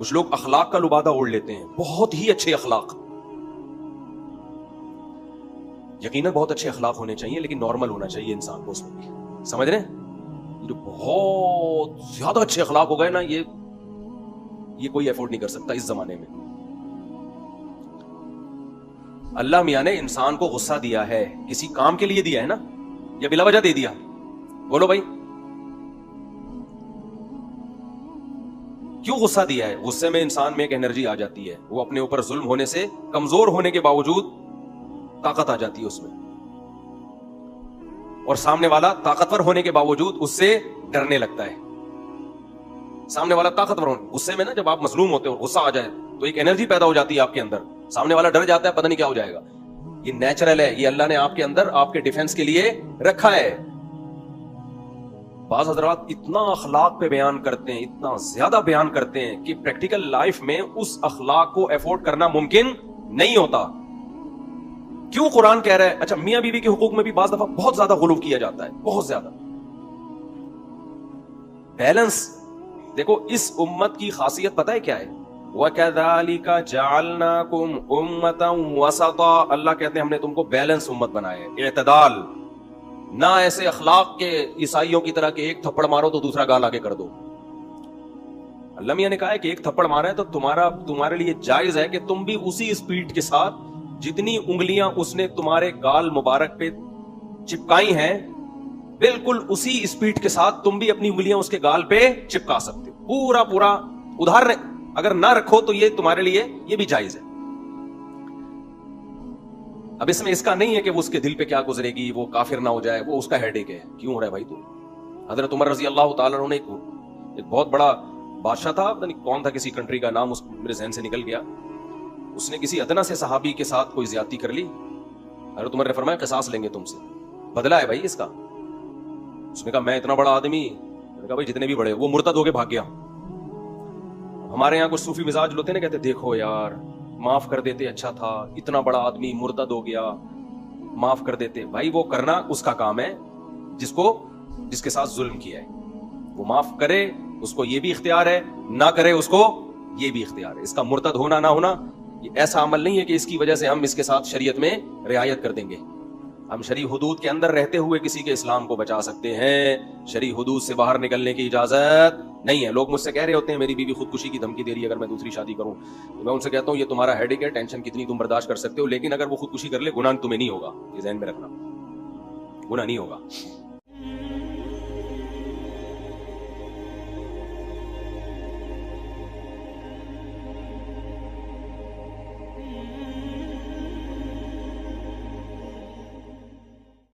کچھ لوگ اخلاق کا لبادہ اوڑھ لیتے ہیں، بہت ہی اچھے اخلاق، یقیناً بہت اچھے اخلاق ہونے چاہیے، لیکن نارمل ہونا چاہیے انسان کو اس میں بھی، سمجھ رہے ہیں؟ جو بہت زیادہ اچھے اخلاق ہو گئے نا، یہ کوئی افورڈ نہیں کر سکتا اس زمانے میں۔ اللہ میاں نے انسان کو غصہ دیا ہے، کسی کام کے لیے دیا ہے نا، یا بلا وجہ دے دیا؟ بولو بھائی، کیوں غصہ دیا ہے؟ غصے میں انسان میں ایک انرجی آ جاتی ہے، وہ اپنے اوپر ظلم ہونے سے، کمزور ہونے کے باوجود طاقت آ جاتی ہے اس میں، اور سامنے والا طاقتور ہونے کے باوجود اس سے ڈرنے لگتا ہے۔ سامنے والا طاقتور ہونے، غصے میں نا جب آپ مظلوم ہوتے ہو اور غصہ آ جائے تو ایک انرجی پیدا ہو جاتی ہے آپ کے اندر، سامنے والا ڈر جاتا ہے، پتہ نہیں کیا ہو جائے گا۔ یہ نیچرل ہے، یہ اللہ نے آپ کے اندر آپ کے ڈیفنس کے لیے رکھا ہے۔ بعض حضرات اتنا اخلاق پہ بیان کرتے ہیں، اتنا زیادہ بیان کرتے ہیں کہ پریکٹیکل لائف میں اس اخلاق کو افورڈ کرنا ممکن نہیں ہوتا۔ کیوں قرآن کہہ رہا ہے؟ اچھا، میاں بیوی کے حقوق میں بھی بعض دفعہ بہت زیادہ غلو کیا جاتا ہے، بہت زیادہ۔ بیلنس دیکھو، اس امت کی خاصیت پتہ ہے کیا ہے؟ وَكَذَلِكَ جَعَلْنَاكُمْ أُمَّةً وَسَطًا، اللہ کہتے ہیں ہم نے تم کو بیلنس امت بنایا ہے، اعتدال، نہ ایسے اخلاق کے عیسائیوں کی طرح کہ ایک تھپڑ مارو تو دوسرا گال آگے کر دو۔ اللہ میاں نے کہا ہے کہ ایک تھپڑ مارا ہے تو تمہارے لیے جائز ہے کہ تم بھی اسی اسپیڈ کے ساتھ جتنی انگلیاں اس نے تمہارے گال مبارک پہ چپکائی ہیں، بالکل اسی اسپیڈ کے ساتھ تم بھی اپنی انگلیاں اس کے گال پہ چپکا سکتے ہو، پورا ادھر اگر نہ رکھو تو یہ تمہارے لیے یہ بھی جائز ہے۔ اب اس میں اس کا نہیں ہے کہ وہ اس کے دل پہ کیا گزرے گی، وہ کافر نہ ہو جائے، وہ اس کا ہیڈ ایک ہے، کیوں ہو رہا ہے بھائی؟ تو حضرت عمر رضی اللہ تعالیٰ عنہ نے ایک بہت بڑا بادشاہ تھا، پتہ نہیں کون تھا، کسی کنٹری کا نام میرے ذہن سے نکل گیا، اس نے کسی ادنا سے صحابی کے ساتھ کوئی زیادتی کر لی، حضرت عمر نے فرمایا قصاص لیں گے تم سے، بدلہ ہے بھائی اس کا۔ اس نے کہا میں اتنا بڑا آدمی، میں نے کہا بھائی جتنے بھی بڑے، وہ مرتد ہو کے بھاگ گیا۔ ہمارے یہاں کچھ صوفی مزاج ہوتے ہیں نا، کہتے دیکھو یار معاف کر دیتے، اچھا تھا، اتنا بڑا آدمی مرتد ہو گیا، معاف کر دیتے۔ بھائی وہ کرنا اس کا کام ہے جس کے ساتھ ظلم کیا ہے، وہ معاف کرے، اس کو یہ بھی اختیار ہے، نہ کرے اس کو یہ بھی اختیار ہے۔ اس کا مرتد ہونا نہ ہونا یہ ایسا عمل نہیں ہے کہ اس کی وجہ سے ہم اس کے ساتھ شریعت میں رعایت کر دیں گے۔ ہم شرعی حدود کے اندر رہتے ہوئے کسی کے اسلام کو بچا سکتے ہیں، شرعی حدود سے باہر نکلنے کی اجازت نہیں ہے۔ لوگ مجھ سے کہہ رہے ہوتے ہیں میری بیوی خودکشی کی دھمکی دے رہی ہے اگر میں دوسری شادی کروں، تو میں ان سے کہتا ہوں یہ تمہارا ہیڈیک ہے، ٹینشن کتنی تم برداشت کر سکتے ہو، لیکن اگر وہ خودکشی کر لے گناہ تمہیں نہیں ہوگا، یہ ذہن میں رکھنا، گناہ نہیں ہوگا۔